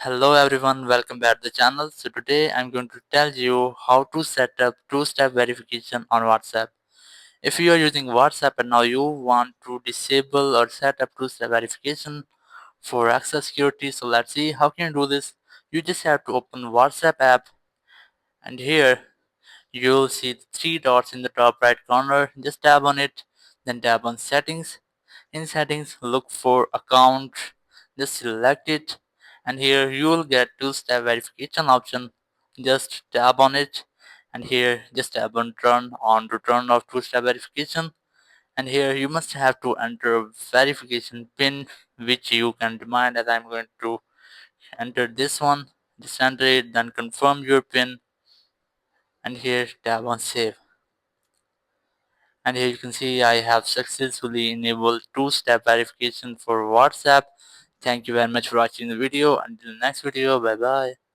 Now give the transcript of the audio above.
Hello everyone, welcome back to the channel. So today I'm going to tell you how to set up two-step verification on WhatsApp. If you are using WhatsApp and now you want to disable or set up two-step verification for access security, so let's see how can you do this. You just have to open WhatsApp app, and here you'll see the three dots in the top right corner. Just tap on it, then tap on settings. In settings, look for account, just select it, and here you will get two-step verification option. Just tap on it, and here just tap on turn on to turn off two-step verification. And here you must have to enter a verification pin which you can demand, as I'm going to enter this one. Just enter it, then confirm your pin, and here tap on save. And here you can see I have successfully enabled two-step verification for WhatsApp. Thank you very much for watching the video. Until the next video, bye bye.